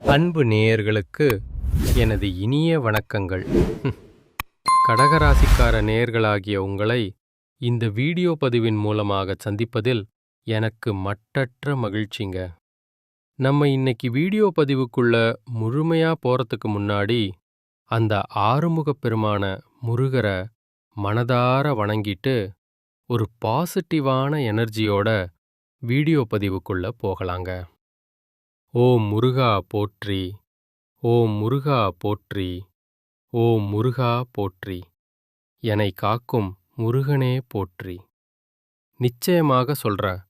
அன்பு நேயர்களுக்கு எனது இனிய வணக்கங்கள். கடகராசிக்கார நேயர்களாகிய உங்களை இந்த வீடியோ பதிவின் மூலமாக சந்திப்பதில் எனக்கு மட்டற்ற மகிழ்ச்சிங்க. நம்ம இன்னைக்கு வீடியோ பதிவுக்குள்ள முழுமையா போறதுக்கு முன்னாடி அந்த ஆறுமுகப் பெருமான முருகரை மனதார வணங்கிட்டு ஒரு பாசிட்டிவான எனர்ஜியோட வீடியோ பதிவுக்குள்ள போகலாங்க. ஓம் முருகா போற்றி, ஓம் முருகா போற்றி, ஓம் முருகா போற்றி, என்னை காக்கும் முருகனே போற்றி. நிச்சயமாக சொல்றேன்,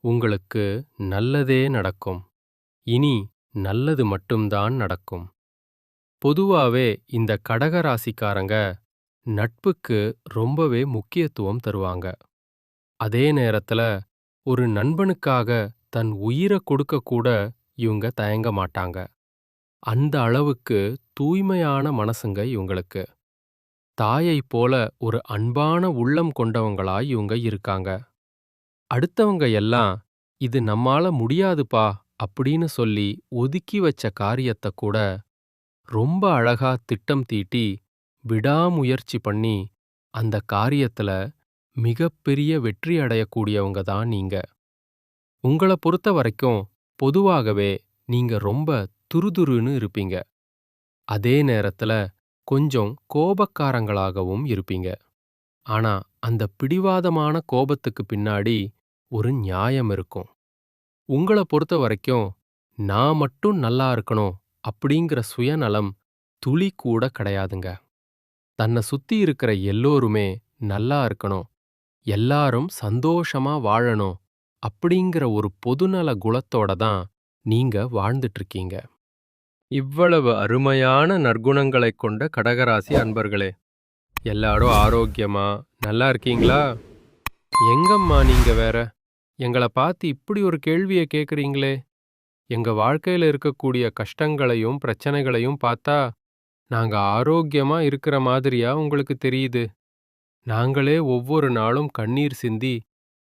உங்களுக்கு நல்லதே நடக்கும். இனி நல்லது மட்டும்தான் நடக்கும். பொதுவாவே இந்த கடகராசிக்காரங்க நட்புக்கு ரொம்பவே முக்கியத்துவம் தருவாங்க. அதே நேரத்துல ஒரு நண்பனுக்காக தன் உயிரை கொடுக்க கூட இவங்க தயங்க மாட்டாங்க. அந்த அளவுக்கு தூய்மையான மனசுங்க இவங்களுக்கு. தாயைப் போல ஒரு அன்பான உள்ளம் கொண்டவங்களாய் இவங்க இருக்காங்க. அடுத்தவங்க எல்லாம் இது நம்மால முடியாதுப்பா அப்படின்னு சொல்லி ஒதுக்கி வச்ச காரியத்தை கூட ரொம்ப அழகா திட்டம் தீட்டி விடாமுயற்சி பண்ணி அந்த காரியத்துல மிகப்பெரிய வெற்றி அடையக்கூடியவங்க தான் நீங்க. உங்களை பொறுத்த வரைக்கும் பொதுவாகவே நீங்க ரொம்ப துருதுருன்னு இருப்பீங்க. அதே நேரத்துல கொஞ்சம் கோபக்காரங்களாகவும் இருப்பீங்க. ஆனா அந்த பிடிவாதமான கோபத்துக்கு பின்னாடி ஒரு நியாயம் இருக்கும். உங்களை பொறுத்த வரைக்கும் நான் மட்டும் நல்லா இருக்கணும் அப்படிங்கிற சுயநலம் துளி கூட கிடையாதுங்க. தன்னை சுத்தி இருக்கிற எல்லோருமே நல்லா இருக்கணும், எல்லாரும் சந்தோஷமா வாழணும் அப்படிங்கிற ஒரு பொதுநல குணத்தோட தான் நீங்க வாழ்ந்துட்டு இருக்கீங்க. இவ்வளவு அருமையான நற்குணங்களைக் கொண்ட கடகராசி அன்பர்களே, எல்லாரும் ஆரோக்கியமா நல்லா இருக்கீங்களா? எங்கம்மா நீங்க வேற எங்களை பார்த்து இப்படி ஒரு கேள்வியை கேட்குறீங்களே? எங்க வாழ்க்கையில இருக்கக்கூடிய கஷ்டங்களையும் பிரச்சனைகளையும் பார்த்தா நாங்க ஆரோக்கியமா இருக்கிற மாதிரியா உங்களுக்கு தெரியுது? நாங்களே ஒவ்வொரு நாளும் கண்ணீர் சிந்தி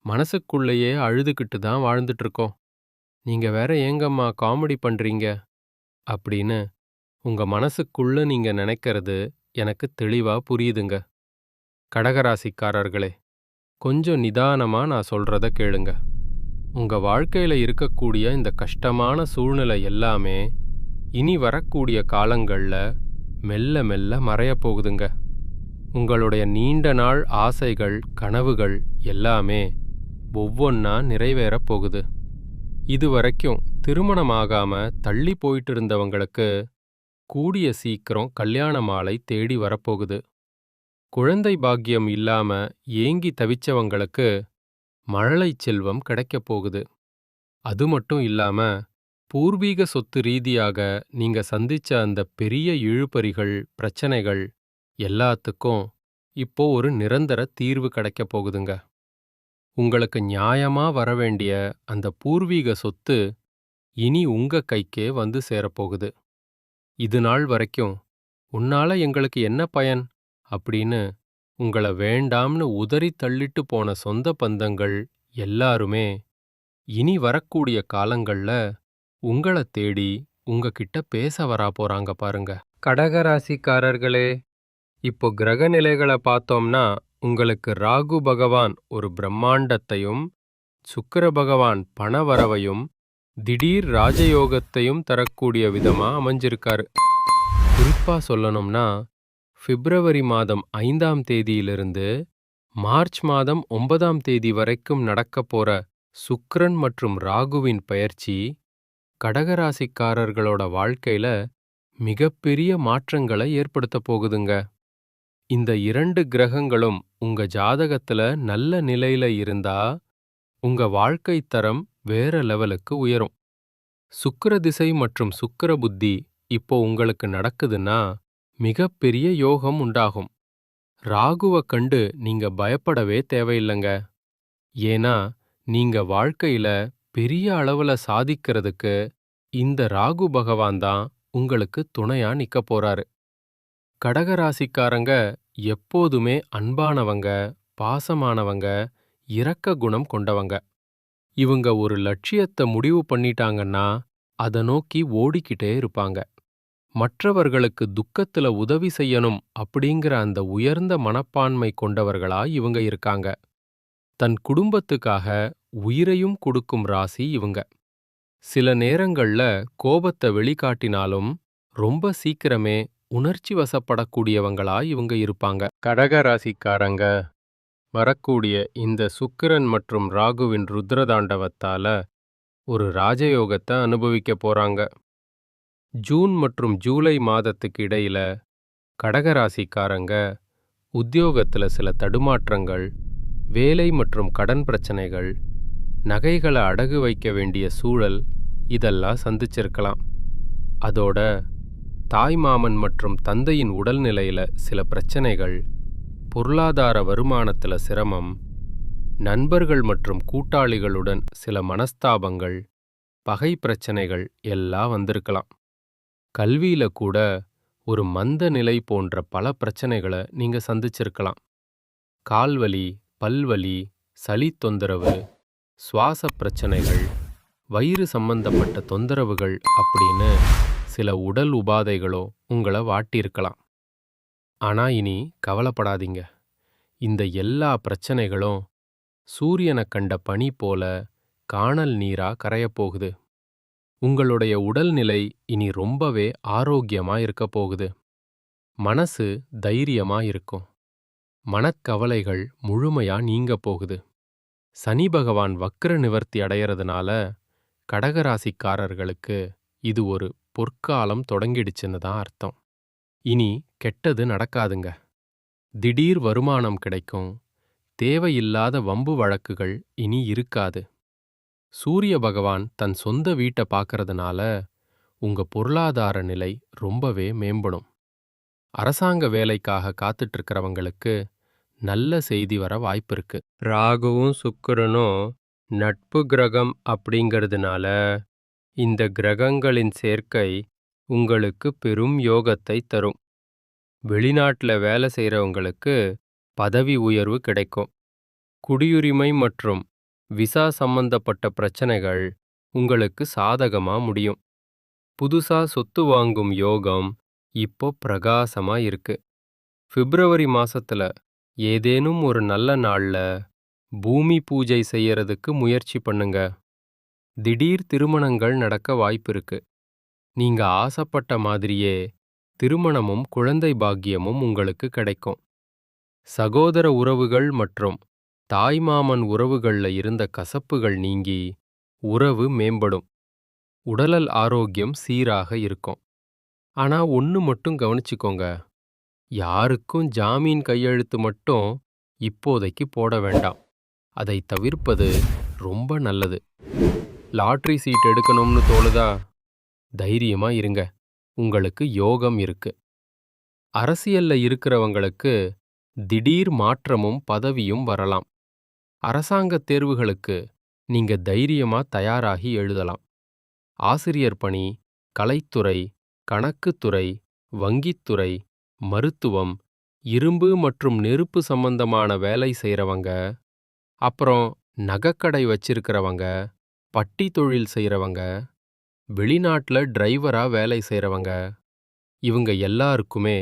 மனசுக்குள்ளேயே அழுதுகிட்டு தான் வாழ்ந்துட்டு இருக்கோம். நீங்க வேற ஏங்கம்மா காமெடி பண்றீங்க அப்படின்னு உங்க மனசுக்குள்ள நீங்க நினைக்கிறது எனக்கு தெளிவா புரியுதுங்க. கடகராசிக்காரர்களே, கொஞ்சம் நிதானமா நான் சொல்றத கேளுங்க. உங்க வாழ்க்கையில இருக்கக்கூடிய இந்த கஷ்டமான சூழ்நிலை எல்லாமே இனி வரக்கூடிய காலங்கள்ல மெல்ல மெல்ல மறையப் போகுதுங்க. உங்களுடைய நீண்ட நாள் ஆசைகள் கனவுகள் எல்லாமே ஒவ்வொன்னா நிறைவேறப் போகுது. இதுவரைக்கும் திருமணமாகாம தள்ளி போயிட்டு இருந்தவங்களுக்கு கூடிய சீக்கிரம் கல்யாண மாலை தேடி வரப்போகுது. குழந்தை பாக்கியம் இல்லாம ஏங்கி தவிச்சவங்களுக்கு மழலைச் செல்வம் கிடைக்கப் போகுது. அது மட்டும் இல்லாம பூர்வீக சொத்து ரீதியாக நீங்க சந்திச்ச அந்த பெரிய இழுபறிகள் பிரச்சனைகள் எல்லாத்துக்கும் இப்போ ஒரு நிரந்தர தீர்வு கிடைக்கப் போகுதுங்க. உங்களுக்கு நியாயமா வரவேண்டிய அந்த பூர்வீக சொத்து இனி உங்க கைக்கே வந்து சேரப்போகுது. இது நாள் வரைக்கும் உன்னால எங்களுக்கு என்ன பயன் அப்படின்னு உங்கள வேண்டாம்னு உதறி தள்ளிட்டு போன சொந்த பந்தங்கள் எல்லாருமே இனி வரக்கூடிய காலங்கள்ல உங்களை தேடி உங்ககிட்ட பேச வரா போறாங்க பாருங்க. கடகராசிக்காரர்களே, இப்போ கிரக நிலைகளை பார்த்தோம்னா உங்களுக்கு ராகு பகவான் ஒரு பிரம்மாண்டத்தையும் சுக்கிர பகவான் பணவரவையும் திடீர் ராஜயோகத்தையும் தரக்கூடிய விதமா அமைஞ்சிருக்காரு. குறிப்பா சொல்லணும்னா பிப்ரவரி மாதம் 5ஆம் தேதியிலிருந்து மார்ச் மாதம் 9ஆம் தேதி வரைக்கும் நடக்கப் போற சுக்கிரன் மற்றும் ராகுவின் பெயர்ச்சி கடகராசிக்காரர்களோட வாழ்க்கையில மிகப்பெரிய மாற்றங்களை ஏற்படுத்த போகுதுங்க. இந்த 2 கிரகங்களும் உங்க ஜாதகத்துல நல்ல நிலையில இருந்தா உங்க வாழ்க்கை தரம் வேற லெவலுக்கு உயரும். சுக்கிர திசை மற்றும் சுக்கிர புத்தி இப்போ உங்களுக்கு நடக்குதுன்னா மிகப்பெரிய யோகம் உண்டாகும். ராகுவை கண்டு நீங்க பயப்படவே தேவையில்லைங்க. ஏன்னா நீங்க வாழ்க்கையில பெரிய அளவுல சாதிக்கிறதுக்கு இந்த ராகு பகவான் தான் உங்களுக்கு துணையா நிக்க போறாரு. கடகராசிக்காரங்க எப்போதுமே அன்பானவங்க, பாசமானவங்க, இரக்க குணம் கொண்டவங்க. இவங்க ஒரு லட்சியத்தை முடிவு பண்ணிட்டாங்கன்னா அத நோக்கி ஓடிக்கிட்டே இருப்பாங்க. மற்றவர்களுக்கு துக்கத்துல உதவி செய்யணும் அப்படிங்கிற அந்த உயர்ந்த மனப்பான்மை கொண்டவர்களா இவங்க இருக்காங்க. தன் குடும்பத்துக்காக உயிரையும் கொடுக்கும் ராசி இவங்க. சில நேரங்கள்ல கோபத்தை வெளிக்காட்டினாலும் ரொம்ப சீக்கிரமே உணர்ச்சி வசப்படக்கூடியவங்களா இவங்க இருப்பாங்க. கடக ராசிக்காரங்க வரக்கூடிய இந்த சுக்கிரன் மற்றும் ராகுவின் ருத்ரதாண்டவத்தால ஒரு ராஜயோகத்தை அனுபவிக்க போறாங்க. ஜூன் மற்றும் ஜூலை மாதத்துக்கு இடையில கடகராசிக்காரங்க உத்தியோகத்துல சில தடுமாற்றங்கள், வேலை மற்றும் கடன் பிரச்சனைகள், நகைகளை அடகு வைக்க வேண்டிய சூழல் இதெல்லாம் சந்திச்சிருக்கலாம். அதோட தாய்மாமன் மற்றும் தந்தையின் உடல்நிலையில சில பிரச்சனைகள், பொருளாதார வருமானத்துல சிரமம், நண்பர்கள் மற்றும் கூட்டாளிகளுடன் சில மனஸ்தாபங்கள், பகை பிரச்சனைகள் எல்லாம் வந்திருக்கலாம். கல்வியில கூட ஒரு மந்த நிலை போன்ற பல பிரச்சனைகளை நீங்க சந்திச்சிருக்கலாம். கால்வலி, பல்வலி, சளி தொந்தரவு, சுவாச பிரச்சனைகள், வயிறு சம்பந்தப்பட்ட தொந்தரவுகள் அப்படின்னு சில உடல் உபாதைகளோ உங்களை வாட்டியிருக்கலாம். ஆனா இனி கவலைப்படாதீங்க. இந்த எல்லா பிரச்சனைகளும் சூரியனை கண்ட பனி போல காணல் நீரா கரையப்போகுது. உங்களுடைய உடல்நிலை இனி ரொம்பவே ஆரோக்கியமா இருக்க போகுது. மனசு தைரியமா இருக்கும். மனக்கவலைகள் முழுமையா நீங்க போகுது. சனி பகவான் வக்ர நிவர்த்தி அடையறதுனால கடகராசிக்காரர்களுக்கு இது ஒரு பொற்காலம் தொடங்கிடுச்சுன்னு தான் அர்த்தம். இனி கெட்டது நடக்காதுங்க. திடீர் வருமானம் கிடைக்கும். தேவையில்லாத வம்பு வழக்குகள் இனி இருக்காது. சூரிய பகவான் தன் சொந்த வீட்டை பார்க்கறதுனால உங்க பொருளாதார நிலை ரொம்பவே மேம்படும். அரசாங்க வேலைக்காக காத்துட்டு இருக்கிறவங்களுக்கு நல்ல செய்தி வர வாய்ப்பிருக்கு. ராகுவும் சுக்கிரனும் நட்பு கிரகம் அப்படிங்கிறதுனால இந்த கிரகங்களின் சேர்க்கை உங்களுக்கு பெரும் யோகத்தை தரும். வெளிநாட்டில் வேலை செய்கிறவங்களுக்கு பதவி உயர்வு கிடைக்கும். குடியுரிமை மற்றும் விசா சம்பந்தப்பட்ட பிரச்சனைகள் உங்களுக்கு சாதகமா முடியும். புதுசா சொத்து வாங்கும் யோகம் இப்போ பிரகாசமா இருக்கு. பிப்ரவரி மாசத்துல ஏதேனும் ஒரு நல்ல நாள்ல பூமி பூஜை செய்யறதுக்கு முயற்சி பண்ணுங்க. திடீர் திருமணங்கள் நடக்க வாய்ப்பிருக்கு. நீங்க ஆசைப்பட்ட மாதிரியே திருமணமும் குழந்தை பாக்கியமும் உங்களுக்கு கிடைக்கும். சகோதர உறவுகள் மற்றும் தாய்மாமன் உறவுகள்ல இருந்த கசப்புகள் நீங்கி உறவு மேம்படும். உடல் ஆரோக்கியம் சீராக இருக்கும். ஆனா ஒன்னு மட்டும் கவனிச்சுக்கோங்க. யாருக்கும் ஜாமீன் கையெழுத்து மட்டும் இப்போதைக்கு போட வேண்டாம். அதை தவிர்ப்பது ரொம்ப நல்லது. லாட்டரி சீட் எடுக்கணும்னு தோணுதா? தைரியமா இருங்க. உங்களுக்கு யோகம் இருக்கு. அரசியல்ல இருக்கிறவங்களுக்கு திடீர் மாற்றமும் பதவியும் வரலாம். அரசாங்க தேர்வுகளுக்கு நீங்க தைரியமா தயாராகி எழுதலாம். ஆசிரியர் பணி, கலைத்துறை, கணக்குத்துறை, வங்கித்துறை, மருத்துவம், இரும்பு மற்றும் நெருப்பு சம்பந்தமான வேலை செய்றவங்க, அப்புறம் நகைக்கடை வச்சிருக்கிறவங்க, பட்டி தொழில் செய்றவங்க, வெளிநாட்டுல டிரைவரா வேலை செய்றவங்க, இவங்க எல்லாருக்குமே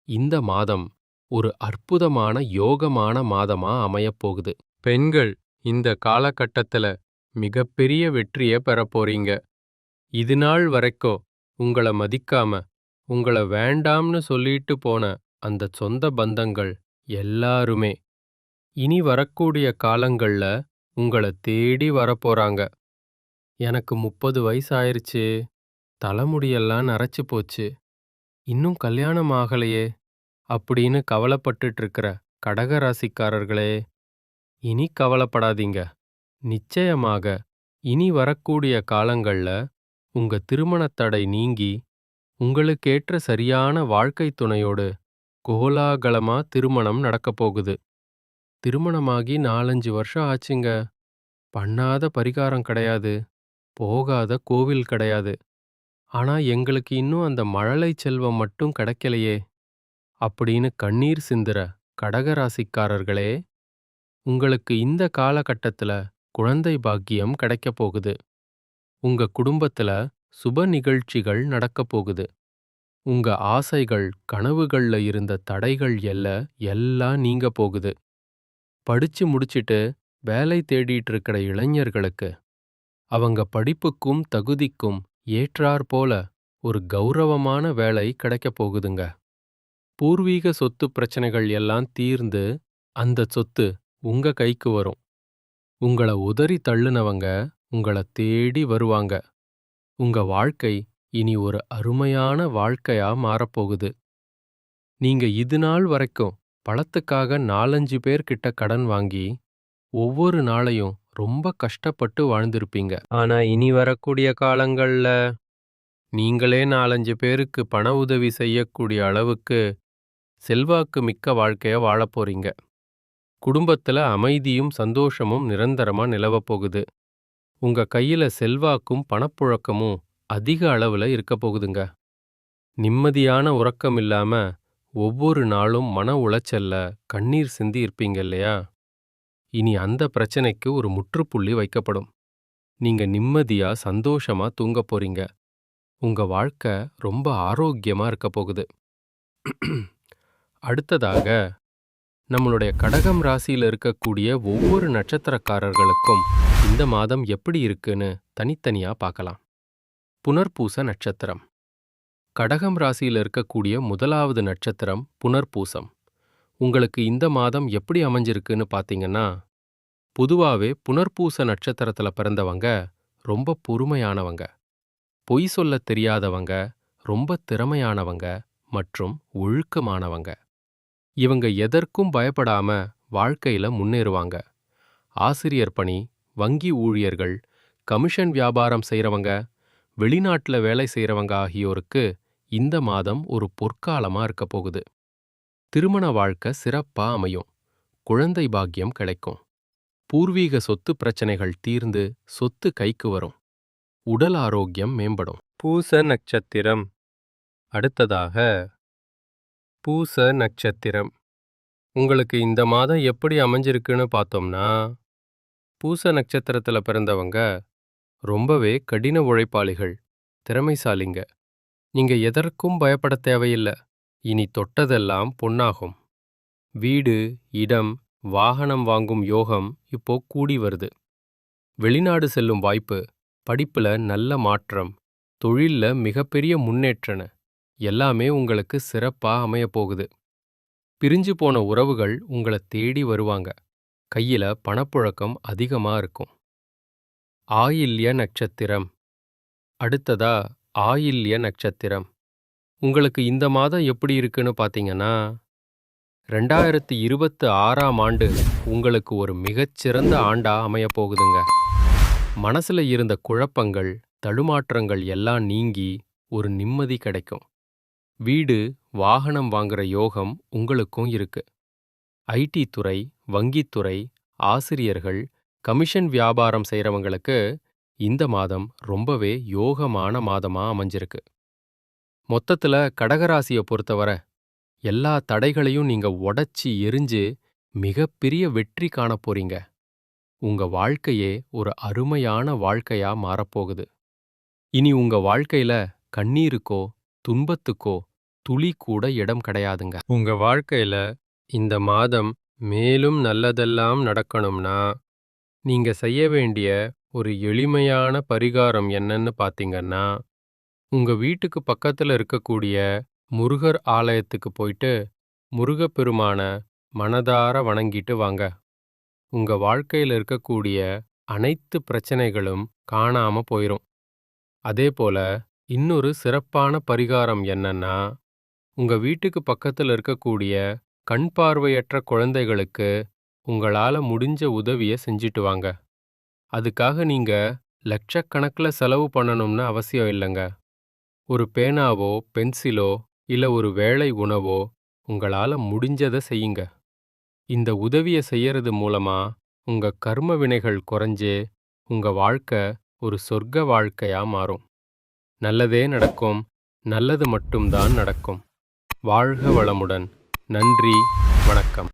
இந்த மாதம் ஒரு அற்புதமான யோகமான மாதமா அமையப்போகுது. பெண்கள் இந்த காலகட்டத்துல மிகப்பெரிய வெற்றியை பெறப்போறீங்க. இது நாள் வரைக்கும் உங்களை மதிக்காம உங்களை வேண்டாம்னு சொல்லிட்டு போன அந்த சொந்த பந்தங்கள் எல்லாருமே இனி வரக்கூடிய காலங்கள்ல உங்களை தேடி வரப்போறாங்க. எனக்கு 30 வயசு ஆயிருச்சு, தலைமுடியெல்லாம் நரைச்சு போச்சு, இன்னும் கல்யாணம் ஆகலையே அப்படின்னு கவலைப்பட்டுட்டு இருக்கிற கடகராசிக்காரர்களே, இனி கவலைப்படாதீங்க. நிச்சயமாக இனி வரக்கூடிய காலங்கள்ல உங்க திருமணத் தடை நீங்கி உங்களுக்கேற்ற சரியான வாழ்க்கை துணையோடு கோலாகலமா திருமணம் நடக்கப் போகுது. திருமணமாகி 4-5 வருஷம் ஆச்சுங்க. பண்ணாத பரிகாரம் கிடையாது, போகாத கோவில் கிடையாது. ஆனா எங்களுக்கு இன்னும் அந்த மழலை செல்வம் மட்டும் கிடைக்கலையே அப்படின்னு கண்ணீர் சிந்துற கடகராசிக்காரர்களே, உங்களுக்கு இந்த காலகட்டத்துல குழந்தை பாக்கியம் கிடைக்கப் போகுது. உங்க குடும்பத்துல சுப நிகழ்ச்சிகள் நடக்கப் போகுது. உங்க ஆசைகள், கனவுகள்ல இருந்த தடைகள் எல்லாம் நீங்க போகுது. படிச்சு முடிச்சிட்டு வேலை தேடிட்டு இருக்கிற இளைஞர்களுக்கு அவங்க படிப்புக்கும் தகுதிக்கும் ஏற்றாற்போல ஒரு கௌரவமான வேலை கிடைக்கப் போகுதுங்க. பூர்வீக சொத்து பிரச்சனைகள் எல்லாம் தீர்ந்து அந்த சொத்து உங்க கைக்கு வரும். உங்கள உதறி தள்ளுனவங்க உங்கள தேடி வருவாங்க. உங்க வாழ்க்கை இனி ஒரு அருமையான வாழ்க்கையா மாறப்போகுது. நீங்க இது நாள் வரைக்கும் பணத்துக்காக 4-5 பேர்கிட்ட கடன் வாங்கி ஒவ்வொரு நாளையும் ரொம்ப கஷ்டப்பட்டு வாழ்ந்திருப்பீங்க. ஆனா இனி வரக்கூடிய காலங்கள்ல நீங்களே 4-5 பேருக்கு பண உதவி செய்யக்கூடிய அளவுக்கு செல்வாக்கு மிக்க வாழ்க்கைய வாழப் போறீங்க. குடும்பத்துல அமைதியும் சந்தோஷமும் நிரந்தரமா நிலவப் போகுது. உங்க கையில செல்வாக்கும் பணப்புழக்கமும் அதிக அளவுல இருக்கப் போகுதுங்க. நிம்மதியான உறக்கம் இல்லாம ஒவ்வொரு நாளும் மன உளைச்சல்ல கண்ணீர் சிந்தி இருப்பீங்க இல்லையா? இனி அந்த பிரச்சனைக்கு ஒரு முற்றுப்புள்ளி வைக்கப்படும். நீங்க நிம்மதியா சந்தோஷமா தூங்கப் போறீங்க. உங்க வாழ்க்கை ரொம்ப ஆரோக்கியமா இருக்கப் போகுது. அடுத்ததாக நம்மளுடைய கடகம் ராசியில இருக்கக்கூடிய ஒவ்வொரு நட்சத்திரக்காரர்களுக்கும் இந்த மாதம் எப்படி இருக்குன்னு தனித்தனியா பார்க்கலாம். புனர்பூச நட்சத்திரம். கடகம் ராசியில இருக்கக்கூடிய முதலாவது நட்சத்திரம் புனர்பூசம். உங்களுக்கு இந்த மாதம் எப்படி அமைஞ்சிருக்குன்னு பார்த்தீங்கன்னா, பொதுவாவே புனர்பூச நட்சத்திரத்துல பிறந்தவங்க ரொம்ப பொறுமையானவங்க, பொய் சொல்லத் தெரியாதவங்க, ரொம்ப திறமையானவங்க மற்றும் ஒழுக்கமானவங்க. இவங்க எதற்கும் பயப்படாம வாழ்க்கையில முன்னேறுவாங்க. ஆசிரியர் பணி, வங்கி ஊழியர்கள், கமிஷன் வியாபாரம் செய்றவங்க, வெளிநாட்டுல வேலை செய்றவங்க ஆகியோருக்கு இந்த மாதம் ஒரு பொற்காலமா இருக்கப் போகுது. திருமண வாழ்க்கை சிறப்பா அமையும். குழந்தை பாக்கியம் கிடைக்கும். பூர்வீக சொத்து பிரச்சனைகள் தீர்ந்து சொத்து கைக்கு வரும். உடல் ஆரோக்கியம் மேம்படும். பூச நட்சத்திரம். அடுத்ததாக பூச நட்சத்திரம். உங்களுக்கு இந்த மாதம் எப்படி அமைஞ்சிருக்குன்னு பார்த்தோம்னா, பூச நட்சத்திரத்துல பிறந்தவங்க ரொம்பவே கடின உழைப்பாளிகள், திறமைசாலிங்க. நீங்க எதற்கும் பயப்பட தேவையில்ல. இனி தொட்டதெல்லாம் பொன்னாகும். வீடு, இடம், வாகனம் வாங்கும் யோகம் இப்போ கூடி வருது. வெளிநாடு செல்லும் வாய்ப்பு, படிப்புல நல்ல மாற்றம், தொழில்ல மிகப்பெரிய முன்னேற்றன எல்லாமே உங்களுக்கு சிறப்பா அமையப் போகுது. பிரிஞ்சு போன உறவுகள் உங்கள தேடி வருவாங்க. கையில பணப்புழக்கம் அதிகமா இருக்கும். ஆயில்ய நட்சத்திரம். அடுத்ததா ஆயில்ய நட்சத்திரம். உங்களுக்கு இந்த மாதம் எப்படி இருக்குன்னு பார்த்தீங்கன்னா, 2026ஆம் ஆண்டு உங்களுக்கு ஒரு மிகச்சிறந்த ஆண்டா அமையப் போகுதுங்க. மனசுல இருந்த குழப்பங்கள், தடுமாற்றங்கள் எல்லாம் நீங்கி ஒரு நிம்மதி கிடைக்கும். வீடு, வாகனம் வாங்குற யோகம் உங்களுக்கும் இருக்கு. ஐடி துறை, வங்கித்துறை, ஆசிரியர்கள், கமிஷன் வியாபாரம் செய்றவங்களுக்கு இந்த மாதம் ரொம்பவே யோகமான மாதமா அமைஞ்சிருக்கு. மொத்தத்துல கடகராசிய பொறுத்தவரை எல்லா தடைகளையும் நீங்க உடைச்சி எரிஞ்சு மிகப்பெரிய வெற்றி காணப் போறீங்க. உங்க வாழ்க்கையே ஒரு அருமையான வாழ்க்கையா மாறப்போகுது. இனி உங்க வாழ்க்கையில கண்ணீருக்கோ துன்பத்துக்கோ துளி கூட இடம் கிடையாதுங்க. உங்க வாழ்க்கையில இந்த மாதம் மேலும் நல்லதெல்லாம் நடக்கணும்னா நீங்க செய்ய வேண்டிய ஒரு எளிமையான பரிகாரம் என்னன்னு பார்த்தீங்கன்னா, உங்க வீட்டுக்கு பக்கத்துல இருக்கக்கூடிய முருகர் ஆலயத்துக்கு போயிட்டு முருகப்பெருமான மனதார வணங்கிட்டு வாங்க. உங்க வாழ்க்கையில இருக்கக்கூடிய அனைத்து பிரச்சனைகளும் காணாம போயிரும். அதேபோல இன்னொரு சிறப்பான பரிகாரம் என்னன்னா, உங்க வீட்டுக்கு பக்கத்துல இருக்கக்கூடிய கண் பார்வையற்ற குழந்தைகளுக்கு உங்களால முடிஞ்ச உதவிய செஞ்சிட்டு வாங்க. அதுக்காக நீங்க லட்சக்கணக்குல செலவு பண்ணணும்னு அவசியம் இல்லைங்க. ஒரு பேனாவோ, பென்சிலோ இல்ல ஒரு வேளை உணவோ உங்களால முடிஞ்சத செய்யுங்க. இந்த உதவிய செய்யறது மூலமா உங்க கர்ம வினைகள் குறைஞ்சே உங்க வாழ்க்கை ஒரு சொர்க்க வாழ்க்கையா மாறும். நல்லதே நடக்கும். நல்லது மட்டும்தான் நடக்கும். வாழ்க வளமுடன். நன்றி. வணக்கம்.